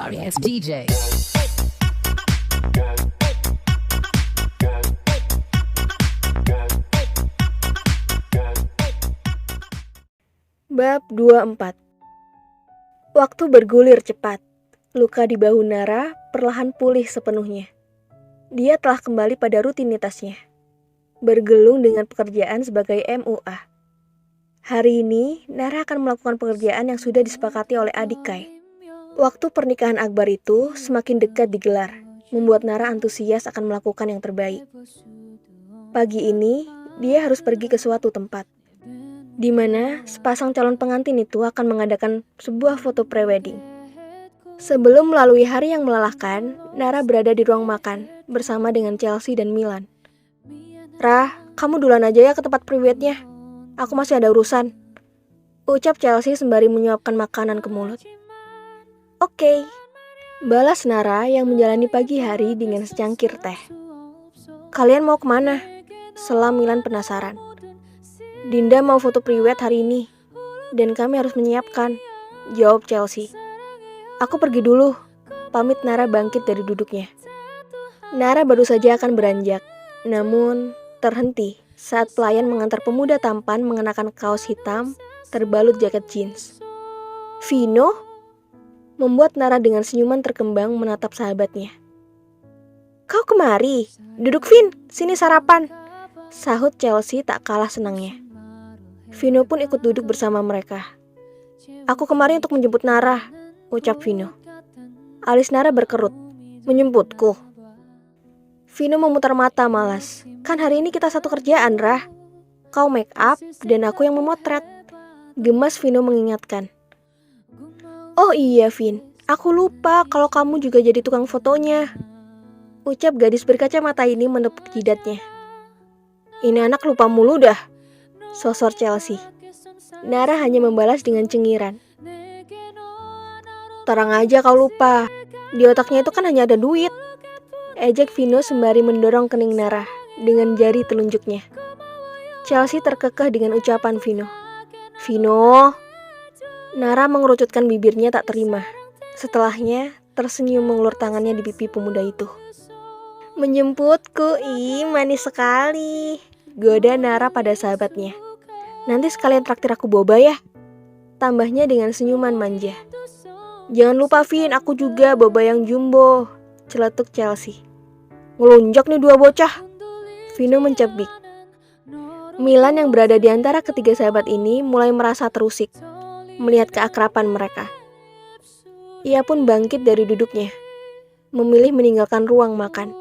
sorry ass DJ. Bab 24. Waktu bergulir cepat. Luka di bahu Nara perlahan pulih sepenuhnya. Dia telah kembali pada rutinitasnya, bergelung dengan pekerjaan sebagai MUA. Hari ini, Nara akan melakukan pekerjaan yang sudah disepakati oleh adik Kai. Waktu pernikahan Akbar itu semakin dekat digelar, membuat Nara antusias akan melakukan yang terbaik. Pagi ini, dia harus pergi ke suatu tempat, di mana sepasang calon pengantin itu akan mengadakan sebuah foto prewedding. Sebelum melalui hari yang melelahkan, Nara berada di ruang makan bersama dengan Chelsea dan Milan. "Rah, kamu duluan aja ya ke tempat prewednya. Aku masih ada urusan," ucap Chelsea sembari menyuapkan makanan ke mulut. "Oke," balas Nara yang menjalani pagi hari dengan secangkir teh. "Kalian mau kemana?" sela Milan penasaran. "Dinda mau foto prewed hari ini, dan kami harus menyiapkan," jawab Chelsea. "Aku pergi dulu," pamit Nara bangkit dari duduknya. Nara baru saja akan beranjak, namun terhenti saat pelayan mengantar pemuda tampan mengenakan kaos hitam terbalut jaket jeans. "Vino?" membuat Nara dengan senyuman terkembang menatap sahabatnya. "Kau kemari? Duduk Vin, sini sarapan," sahut Chelsea tak kalah senangnya. Vino pun ikut duduk bersama mereka. "Aku kemari untuk menjemput Nara," ucap Vino. Alis Nara berkerut. "Menjemputku?" Vino memutar mata malas. "Kan hari ini kita satu kerjaan, Rah. Kau make up dan aku yang memotret," gemas Vino mengingatkan. "Oh iya Vin, aku lupa kalau kamu juga jadi tukang fotonya," ucap gadis berkacamata ini menepuk jidatnya. "Ini anak lupa mulu dah," sosor Chelsea. Nara hanya membalas dengan cengiran. "Terang aja kau lupa. Di otaknya itu kan hanya ada duit," ejek Vino sembari mendorong kening Nara dengan jari telunjuknya. Chelsea terkekeh dengan ucapan Vino. "Vino?" Nara mengerucutkan bibirnya tak terima. Setelahnya tersenyum mengulur tangannya di pipi pemuda itu. "Menjemputku, manis sekali," goda Nara pada sahabatnya. "Nanti sekalian traktir aku boba ya," tambahnya dengan senyuman manja. "Jangan lupa Vin, aku juga boba yang jumbo," celetuk Chelsea. "Ngelunjak nih dua bocah," Vino mencebik. Milan yang berada di antara ketiga sahabat ini mulai merasa terusik melihat keakraban mereka. Ia pun bangkit dari duduknya, memilih meninggalkan ruang makan.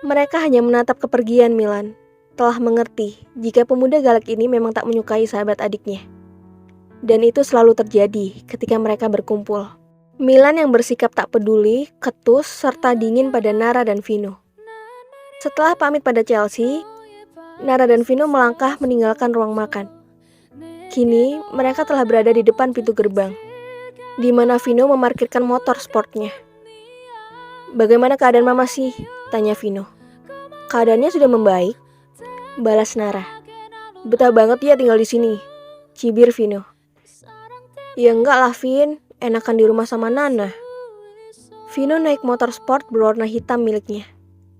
Mereka hanya menatap kepergian Milan, telah mengerti jika pemuda galak ini memang tak menyukai sahabat adiknya. Dan itu selalu terjadi ketika mereka berkumpul. Milan yang bersikap tak peduli, ketus, serta dingin pada Nara dan Vino. Setelah pamit pada Chelsea, Nara dan Vino melangkah meninggalkan ruang makan. Kini mereka telah berada di depan pintu gerbang, di mana Vino memarkirkan motor sportnya. "Bagaimana keadaan Mama sih?" tanya Vino. "Keadaannya sudah membaik," balas Nara. "Betah banget ya tinggal di sini," cibir Vino. "Ya enggak lah Vin, enakan di rumah sama Nana." Vino naik motor sport berwarna hitam miliknya,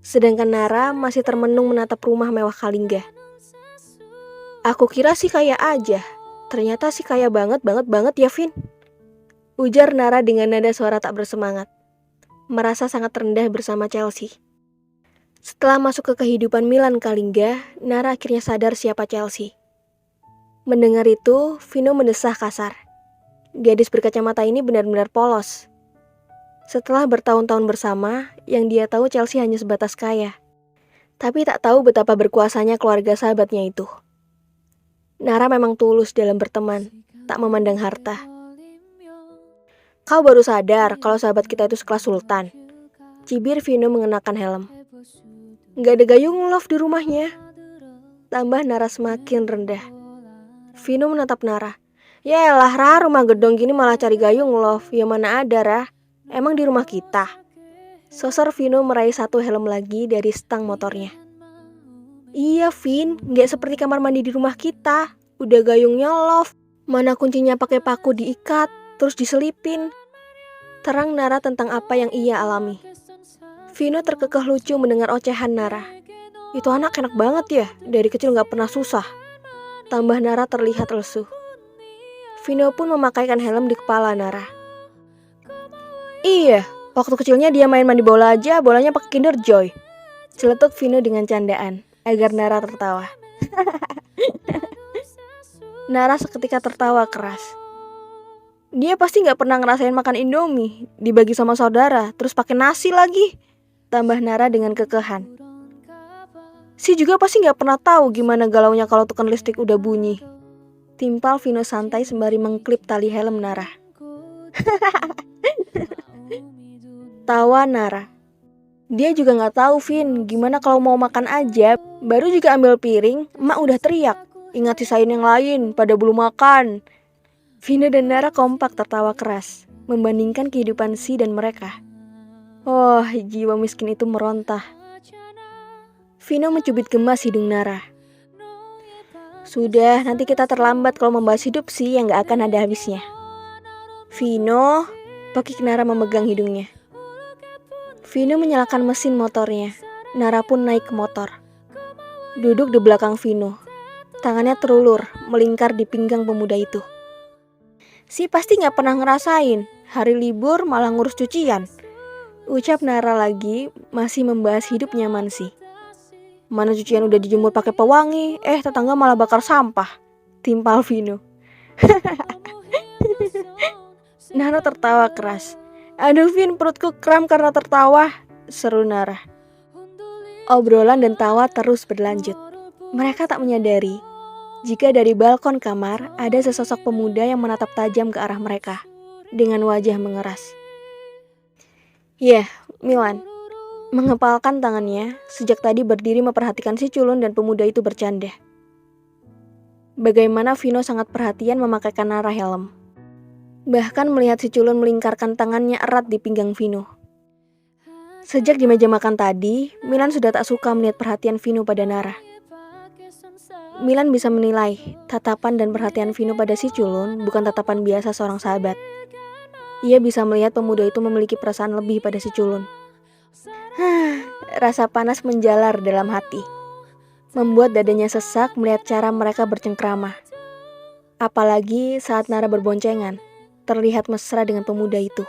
sedangkan Nara masih termenung menatap rumah mewah Kalingga. "Aku kira sih kaya aja, ternyata sih kaya banget ya Vin," ujar Nara dengan nada suara tak bersemangat, merasa sangat rendah bersama Chelsea. Setelah masuk ke kehidupan Milan Kalingga, Nara akhirnya sadar siapa Chelsea. Mendengar itu, Vino mendesah kasar. Gadis berkacamata ini benar-benar polos. Setelah bertahun-tahun bersama, yang dia tahu Chelsea hanya sebatas kaya, tapi tak tahu betapa berkuasanya keluarga sahabatnya itu. Nara memang tulus dalam berteman, tak memandang harta. "Kau baru sadar kalau sahabat kita itu sekelas sultan," cibir Vino mengenakan helm. "Gak ada gayung love di rumahnya," tambah Nara semakin rendah. Vino menatap Nara. "Yaelah Rah, rumah gedong gini malah cari gayung love. Ya mana ada Rah, emang di rumah kita," sosor Vino meraih satu helm lagi dari stang motornya. "Iya Vin, gak seperti kamar mandi di rumah kita. Udah gayungnya love, mana kuncinya pakai paku diikat terus diselipin. terang Nara tentang apa yang ia alami. Vino terkekeh lucu mendengar ocehan Nara. Itu anak enak banget ya, dari kecil gak pernah susah. Tambah Nara terlihat lesu. Vino pun memakaikan helm di kepala Nara. Iya, waktu kecilnya dia main mandi bola aja, bolanya pakai Kinder Joy. Celetuk Vino dengan candaan, agar Nara tertawa. Nara seketika tertawa keras. Dia pasti gak pernah ngerasain makan Indomie, dibagi sama saudara, terus pakai nasi lagi. Tambah Nara dengan kekehan. Si juga pasti gak pernah tahu gimana galaunya kalau token listrik udah bunyi. Timpal Vino santai sembari mengklip tali helm Nara. Tawa Nara. Dia juga gak tahu Vin, gimana kalau mau makan aja, baru juga ambil piring, emak udah teriak. Ingat sisain yang lain, pada belum makan. Vino dan Nara kompak tertawa keras, membandingkan kehidupan Si dan mereka. Oh, jiwa miskin itu merontah. Vino mencubit gemas hidung Nara. Sudah, nanti kita terlambat kalau membahas hidup Si yang gak akan ada habisnya. Vino, Pakik Nara memegang hidungnya. Vino menyalakan mesin motornya. Nara pun naik ke motor. Duduk di belakang Vino. Tangannya terulur, melingkar di pinggang pemuda itu. Si pasti gak pernah ngerasain, hari libur malah ngurus cucian. Ucap Nara lagi, masih membahas hidup nyaman Si. Mana cucian udah dijemur pakai pewangi, tetangga malah bakar sampah. Timpal Vino. Nara tertawa keras. Aduh Vin, perutku kram karena tertawa, seru Nara. Obrolan dan tawa terus berlanjut. Mereka tak menyadari jika dari balkon kamar ada sesosok pemuda yang menatap tajam ke arah mereka dengan wajah mengeras. Milan mengepalkan tangannya, sejak tadi berdiri memperhatikan si culun dan pemuda itu bercanda. Bagaimana Vino sangat perhatian memakaikan Nara helm. Bahkan melihat si culun melingkarkan tangannya erat di pinggang Vino. Sejak di meja makan tadi, Milan sudah tak suka melihat perhatian Vino pada Nara. Milan bisa menilai tatapan dan perhatian Vino pada si culun bukan tatapan biasa seorang sahabat. Ia bisa melihat pemuda itu memiliki perasaan lebih pada si culun. Rasa panas menjalar dalam hati, membuat dadanya sesak melihat cara mereka bercengkrama. Apalagi saat Nara berboncengan, terlihat mesra dengan pemuda itu.